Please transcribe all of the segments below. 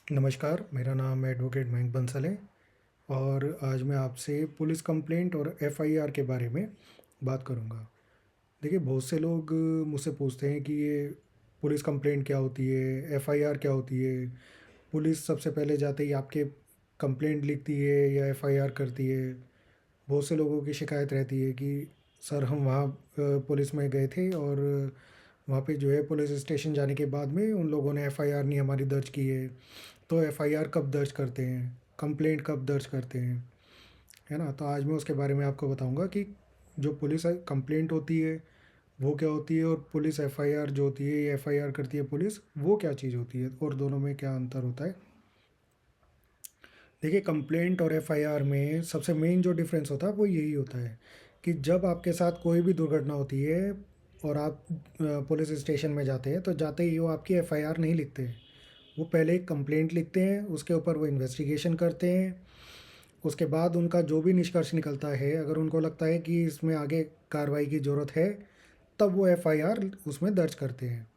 नमस्कार, मेरा नाम एडवोकेट मयंक बंसल है और आज मैं आपसे पुलिस कंप्लेंट और एफआईआर के बारे में बात करूँगा। देखिए, बहुत से लोग मुझसे पूछते हैं कि ये पुलिस कंप्लेंट क्या होती है, एफआईआर क्या होती है? पुलिस सबसे पहले जाते ही आपके कंप्लेंट लिखती है या एफआईआर करती है? बहुत से लोगों की शिकायत रहती है कि सर हम वहाँ पुलिस में गए थे और वहाँ पे जो है पुलिस स्टेशन जाने के बाद में उन लोगों ने एफआईआर नहीं हमारी दर्ज की है। तो एफआईआर कब दर्ज करते हैं, कंप्लेंट कब दर्ज करते हैं, है ना? तो आज मैं उसके बारे में आपको बताऊंगा कि जो पुलिस कंप्लेंट होती है वो क्या होती है और पुलिस एफआईआर जो होती है, ये एफआईआर करती है पुलिस, वो क्या चीज़ होती है और दोनों में क्या अंतर होता है। देखिए, कंप्लेंट और एफआईआर में सबसे मेन जो डिफरेंस होता है वो यही होता है कि जब आपके साथ कोई भी दुर्घटना होती है और आप पुलिस स्टेशन में जाते हैं, तो जाते ही वो आपकी एफआईआर नहीं लिखते हैं। वो पहले एक कंप्लेंट लिखते हैं, उसके ऊपर वो इन्वेस्टिगेशन करते हैं। उसके बाद उनका जो भी निष्कर्ष निकलता है, अगर उनको लगता है कि इसमें आगे कार्रवाई की ज़रूरत है, तब वो एफआईआर उसमें दर्ज करते हैं।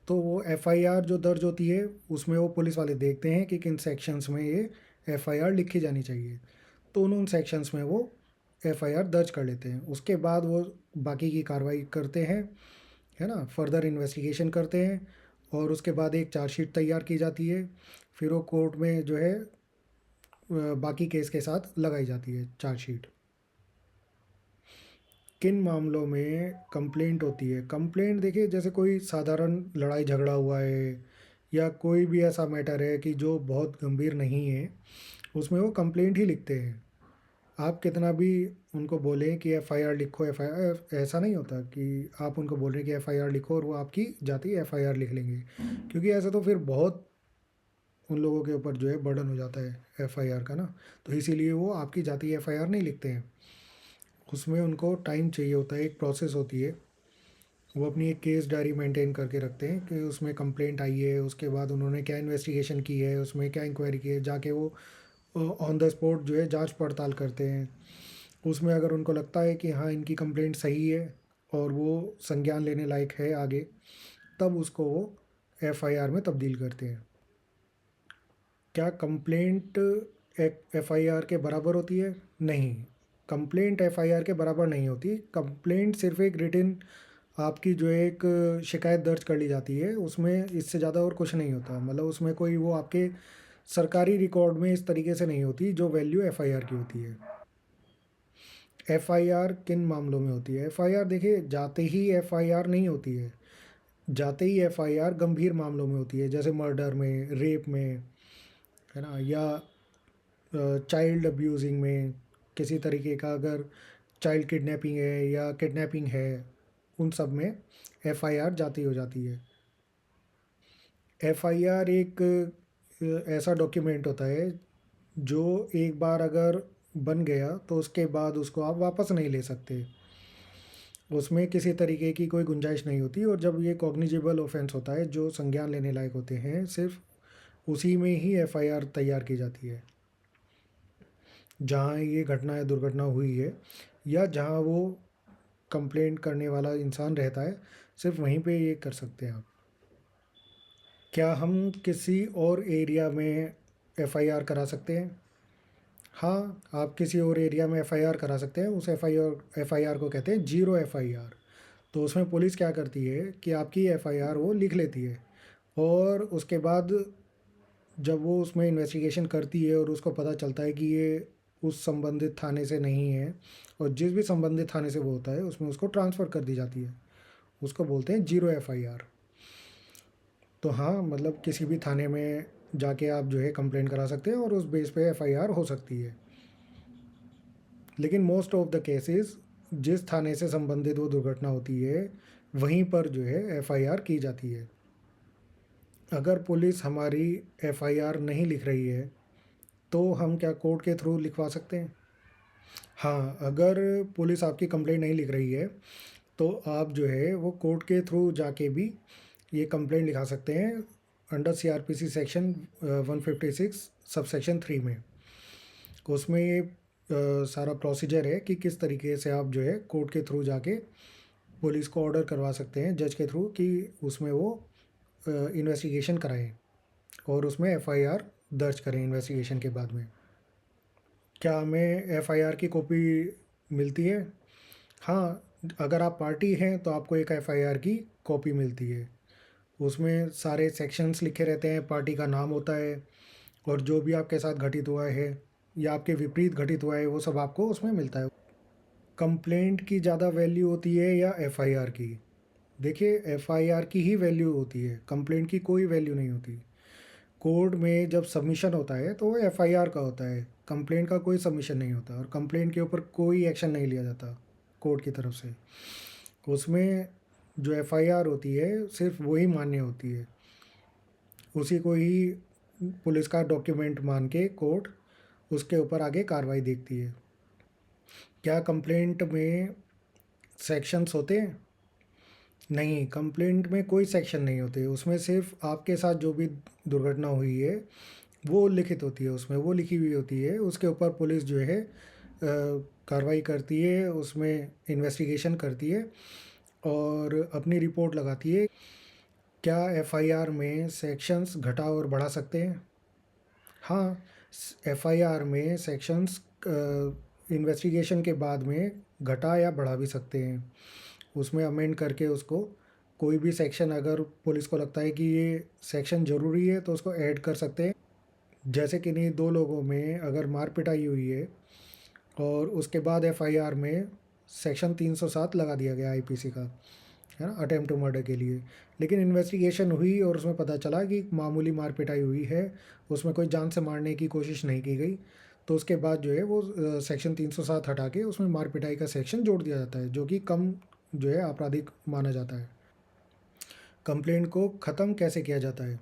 तो वो एफआईआर जो दर्ज होती है, उसमें वो पुलिस वाले देखते हैं कि किन सेक्शंस में ये एफआईआर लिखी जानी चाहिए। तो उन उन सेक्शंस में वो एफआईआर दर्ज कर लेते हैं। उसके बाद वो बाकी की कार्रवाई करते हैं, है ना? फर्दर इन्वेस्टिगेशन करते हैं और उसके बाद एक चार्जशीट तैयार की जाती है। फिर वो कोर्ट में जो है बाकी केस के साथ लगाई जाती है चार्जशीट। किन मामलों में कंप्लेंट होती है? कंप्लेंट देखिए, जैसे कोई साधारण लड़ाई झगड़ा हुआ है या कोई भी ऐसा मैटर है कि जो बहुत गंभीर नहीं है, उसमें वो कंप्लेंट ही लिखते हैं। आप कितना भी उनको बोलें कि एफआईआर लिखो, एफआईआर, ऐसा नहीं होता कि आप उनको बोल रहे हैं कि एफआईआर लिखो और वो आपकी जाती है एफआईआर लिख लेंगे, क्योंकि ऐसा तो फिर बहुत उन लोगों के ऊपर जो है बर्डन हो जाता है एफआईआर का ना। तो इसीलिए वो आपकी जाती एफआईआर नहीं लिखते हैं। उसमें उनको टाइम चाहिए होता है, एक प्रोसेस होती है। वो अपनी एक केस डायरी मेंटेन करके रखते हैं कि उसमें कंप्लेंट आई है, उसके बाद उन्होंने क्या इन्वेस्टिगेशन की है, उसमें क्या इंक्वायरी की है, जाके वो ऑन द स्पॉट जो है जांच पड़ताल करते हैं। उसमें अगर उनको लगता है कि हाँ इनकी कंप्लेंट सही है और वो संज्ञान लेने लायक है आगे, तब उसको वो एफआईआर में तब्दील करते हैं। क्या कंप्लेंट एक एफआईआर के बराबर होती है? नहीं, कंप्लेंट एफआईआर के बराबर नहीं होती। कंप्लेंट सिर्फ एक रिटन आपकी जो है एक शिकायत दर्ज कर ली जाती है, उसमें इससे ज़्यादा और कुछ नहीं होता। मतलब उसमें कोई वो आपके सरकारी रिकॉर्ड में इस तरीके से नहीं होती जो वैल्यू एफआईआर की होती है। एफआईआर किन मामलों में होती है? एफआईआर देखिए, जाते ही एफआईआर नहीं होती है। जाते ही एफआईआर गंभीर मामलों में होती है, जैसे मर्डर में, रेप में, है ना? या चाइल्ड अब्यूजिंग में, किसी तरीके का अगर चाइल्ड किडनैपिंग है या किडनैपिंग है, उन सब में एफआईआर जाती हो जाती है। एफआईआर एक ऐसा डॉक्यूमेंट होता है जो एक बार अगर बन गया तो उसके बाद उसको आप वापस नहीं ले सकते। उसमें किसी तरीके की कोई गुंजाइश नहीं होती, और जब ये कॉग्निजेबल ऑफेंस होता है जो संज्ञान लेने लायक होते हैं, सिर्फ उसी में ही एफआईआर तैयार की जाती है। जहाँ ये घटना या दुर्घटना हुई है या जहाँ वो कंप्लेंट करने वाला इंसान रहता है, सिर्फ वहीं पे ये कर सकते हैं आप। क्या हम किसी और एरिया में एफआईआर करा सकते हैं? हाँ, आप किसी और एरिया में एफआईआर करा सकते हैं। उस एफआईआर को कहते हैं जीरो एफआईआर। तो उसमें पुलिस क्या करती है कि आपकी एफआईआर वो लिख लेती है और उसके बाद जब वो उसमें इन्वेस्टिगेशन करती है और उसको पता चलता है कि ये उस संबंधित थाने से नहीं है, और जिस भी संबंधित थाने से वो होता है उसमें उसको ट्रांसफ़र कर दी जाती है। उसको बोलते हैं जीरो एफआईआर। तो हाँ, मतलब किसी भी थाने में जाके आप जो है कंप्लेंट करा सकते हैं और उस बेस पे एफआईआर हो सकती है। लेकिन मोस्ट ऑफ द केसेस, जिस थाने से संबंधित वो दुर्घटना होती है, वहीं पर जो है एफआईआर की जाती है। अगर पुलिस हमारी एफआईआर नहीं लिख रही है, तो हम क्या कोर्ट के थ्रू लिखवा सकते हैं? हाँ, अगर पुलिस आपकी कंप्लेंट नहीं लिख रही है, तो आप जो है वो कोर्ट के थ्रू जाके भी ये कंप्लेंट लिखा सकते हैं अंडर सीआरपीसी सेक्शन 156 सबसेक्शन 3 में। उसमें ये सारा प्रोसीजर है कि किस तरीके से आप जो है कोर्ट के थ्रू जाके पुलिस को ऑर्डर करवा सकते हैं जज के थ्रू कि उसमें वो इन्वेस्टिगेशन कराएं। और उसमें एफआईआर दर्ज करें इन्वेस्टिगेशन के बाद में। क्या हमें एफआईआर की कॉपी मिलती है? हाँ, अगर आप पार्टी हैं तो आपको एक एफआईआर की कॉपी मिलती है। उसमें सारे सेक्शंस लिखे रहते हैं, पार्टी का नाम होता है, और जो भी आपके साथ घटित हुआ है या आपके विपरीत घटित हुआ है वो सब आपको उसमें मिलता है। कंप्लेंट की ज़्यादा वैल्यू होती है या एफआईआर की? देखिए, एफआईआर की ही वैल्यू होती है, कंप्लेंट की कोई वैल्यू नहीं होती। कोर्ट में जब सबमिशन होता है तो वो एफआईआर का होता है, कंप्लेंट का कोई सबमिशन नहीं होता, और कंप्लेंट के ऊपर कोई एक्शन नहीं लिया जाता कोर्ट की तरफ से। उसमें जो एफआईआर होती है सिर्फ वही मान्य होती है, उसी को ही पुलिस का डॉक्यूमेंट मान के कोर्ट उसके ऊपर आगे कार्रवाई देखती है। क्या कंप्लेंट में सेक्शंस होते हैं? नहीं, कंप्लेंट में कोई सेक्शन नहीं होते, उसमें सिर्फ आपके साथ जो भी दुर्घटना हुई है वो लिखित होती है, उसमें वो लिखी हुई होती है, उसके ऊपर पुलिस जो है कार्रवाई करती है, उसमें इन्वेस्टिगेशन करती है और अपनी रिपोर्ट लगाती है। क्या एफआईआर में सेक्शंस घटा और बढ़ा सकते हैं? हाँ, एफआईआर में सेक्शंस इन्वेस्टिगेशन के बाद में घटा या बढ़ा भी सकते हैं, उसमें अमेंड करके उसको कोई भी सेक्शन, अगर पुलिस को लगता है कि ये सेक्शन ज़रूरी है तो उसको ऐड कर सकते हैं। जैसे कि नहीं, दो लोगों में अगर मार पिटाई हुई है और उसके बाद एफआईआर में सेक्शन 307 लगा दिया गया आईपीसी का, है ना, अटेम्प्ट टू मर्डर के लिए, लेकिन इन्वेस्टिगेशन हुई और उसमें पता चला कि मामूली मार पिटाई हुई है, उसमें कोई जान से मारने की कोशिश नहीं की गई, तो उसके बाद जो है वो सेक्शन 307 हटा के उसमें मार पिटाई का सेक्शन जोड़ दिया जाता है, जो कि कम जो है आपराधिक माना जाता है। कंप्लेंट को ख़त्म कैसे किया जाता है?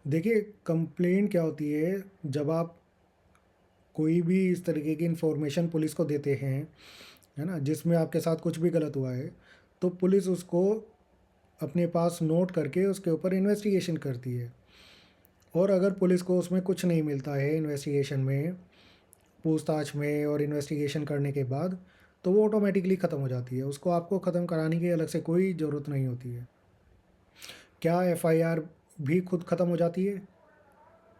देखिए, कंप्लेंट क्या होती है, जब आप कोई भी इस तरीके की इन्फॉर्मेशन पुलिस को देते हैं, है ना, जिसमें आपके साथ कुछ भी गलत हुआ है, तो पुलिस उसको अपने पास नोट करके उसके ऊपर इन्वेस्टिगेशन करती है। और अगर पुलिस को उसमें कुछ नहीं मिलता है इन्वेस्टिगेशन में, पूछताछ में और इन्वेस्टिगेशन करने के बाद, तो वो ऑटोमेटिकली ख़त्म हो जाती है, उसको आपको ख़त्म कराने की अलग से कोई ज़रूरत नहीं होती है। क्या एफआईआर भी खुद ख़त्म हो जाती है?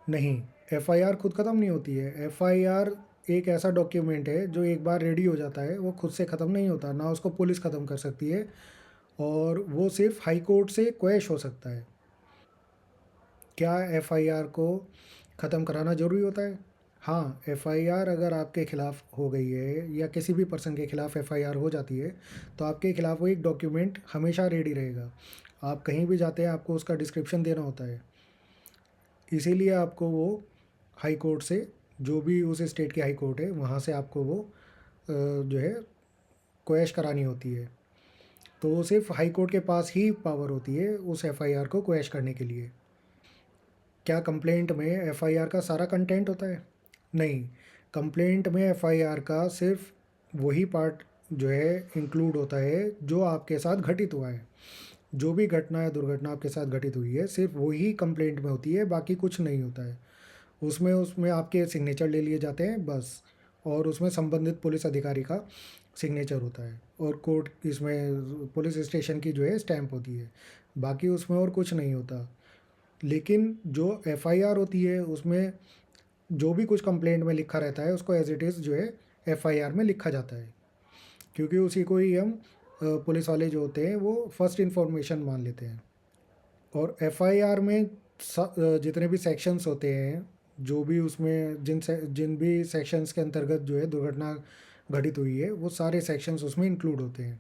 नहीं, एफआईआर खुद ख़त्म नहीं होती है। एफआईआर एक ऐसा डॉक्यूमेंट है जो एक बार रेडी हो जाता है, वो खुद से ख़त्म नहीं होता, ना उसको पुलिस ख़त्म कर सकती है, और वो सिर्फ हाई कोर्ट से क्वैश हो सकता है। क्या एफआईआर को ख़त्म कराना ज़रूरी होता है? हाँ, एफआईआर अगर आपके ख़िलाफ़ हो गई है या किसी भी पर्सन के ख़िलाफ़ एफआईआर हो जाती है, तो आपके ख़िलाफ़ वो एक डॉक्यूमेंट हमेशा रेडी रहेगा। आप कहीं भी जाते हैं, आपको उसका डिस्क्रिप्शन देना होता है, इसीलिए आपको वो हाई कोर्ट से, जो भी उस स्टेट की हाई कोर्ट है वहाँ से आपको वो जो है क्वैश करानी होती है। तो वो सिर्फ हाई कोर्ट के पास ही पावर होती है उस एफआईआर को क्वैश करने के लिए। क्या कंप्लेंट में एफआईआर का सारा कंटेंट होता है? नहीं, कंप्लेंट में एफआईआर का सिर्फ वही पार्ट जो है इंक्लूड होता है जो आपके साथ घटित हुआ है। जो भी घटना या दुर्घटना आपके साथ घटित हुई है सिर्फ वही कंप्लेंट में होती है, बाकी कुछ नहीं होता है। उसमें उसमें आपके सिग्नेचर ले लिए जाते हैं बस, और उसमें संबंधित पुलिस अधिकारी का सिग्नेचर होता है, और कोर्ट इसमें पुलिस स्टेशन की जो है स्टैंप होती है, बाकी उसमें और कुछ नहीं होता। लेकिन जो एफआईआर होती है उसमें जो भी कुछ कंप्लेंट में लिखा रहता है उसको एज इट इज़ जो है एफआईआर में लिखा जाता है, क्योंकि उसी को ही हम पुलिस वाले जो होते हैं वो फर्स्ट इन्फॉर्मेशन मान लेते हैं। और एफआईआर में जितने भी सेक्शंस होते हैं, जो भी उसमें जिन भी सेक्शंस के अंतर्गत जो है दुर्घटना घटित हुई है, वो सारे सेक्शंस उसमें इंक्लूड होते हैं।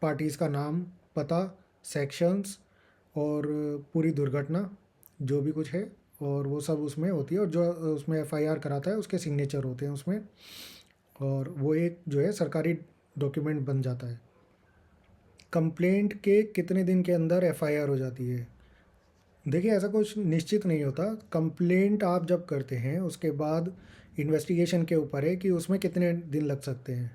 पार्टीज़ का नाम, पता, सेक्शंस और पूरी दुर्घटना जो भी कुछ है, और वो सब उसमें होती है, और जो उसमें एफआईआर कराता है उसके सिग्नेचर होते हैं उसमें, और वो एक जो है सरकारी डॉक्यूमेंट बन जाता है। कंप्लेंट के कितने दिन के अंदर एफआईआर हो जाती है? देखिए, ऐसा कुछ निश्चित नहीं होता। कंप्लेंट आप जब करते हैं उसके बाद इन्वेस्टिगेशन के ऊपर है कि उसमें कितने दिन लग सकते हैं,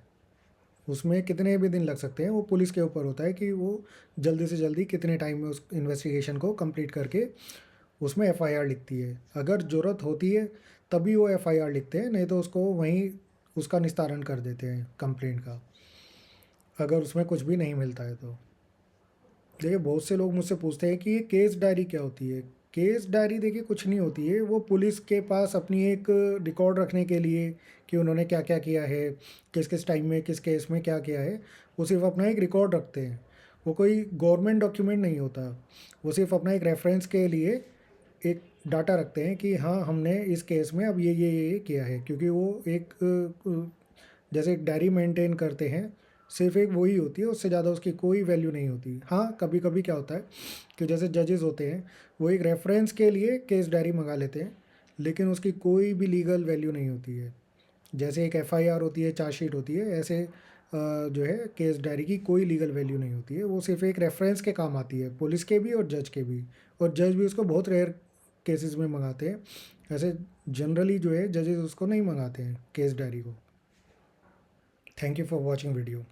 उसमें कितने भी दिन लग सकते हैं, वो पुलिस के ऊपर होता है कि वो जल्दी से जल्दी कितने टाइम में उस इन्वेस्टिगेशन को कंप्लीट करके उसमें एफआईआर लिखती है। अगर ज़रूरत होती है तभी वो एफआईआर लिखते हैं, नहीं तो उसको वहीं उसका निस्तारण कर देते हैं कंप्लेंट का, अगर उसमें कुछ भी नहीं मिलता है तो। देखिए, बहुत से लोग मुझसे पूछते हैं कि ये केस डायरी क्या होती है? केस डायरी देखिए कुछ नहीं होती है, वो पुलिस के पास अपनी एक रिकॉर्ड रखने के लिए कि उन्होंने क्या क्या किया है, किस किस टाइम में किस केस में क्या किया है, वो सिर्फ अपना एक रिकॉर्ड रखते हैं। वो कोई गवर्नमेंट डॉक्यूमेंट नहीं होता, वो सिर्फ अपना एक रेफरेंस के लिए एक डाटा रखते हैं कि हाँ हमने इस केस में अब ये किया है, क्योंकि वो एक जैसे एक डायरी मेंटेन करते हैं, सिर्फ एक वही होती है, उससे ज़्यादा उसकी कोई वैल्यू नहीं होती। हाँ कभी कभी क्या होता है कि जैसे जजेस होते हैं, वो एक रेफरेंस के लिए केस डायरी मंगा लेते हैं, लेकिन उसकी कोई भी लीगल वैल्यू नहीं होती है। जैसे एक एफआईआर होती है, चार्जशीट होती है, ऐसे जो है केस डायरी की कोई लीगल वैल्यू नहीं होती है, वो सिर्फ एक रेफरेंस के काम आती है, पुलिस के भी और जज के भी। और जज भी उसको बहुत रेयर केसेस में मंगाते हैं, ऐसे जनरली जो है जजेस उसको नहीं मंगाते हैं केस डायरी को। Thank you for watching video.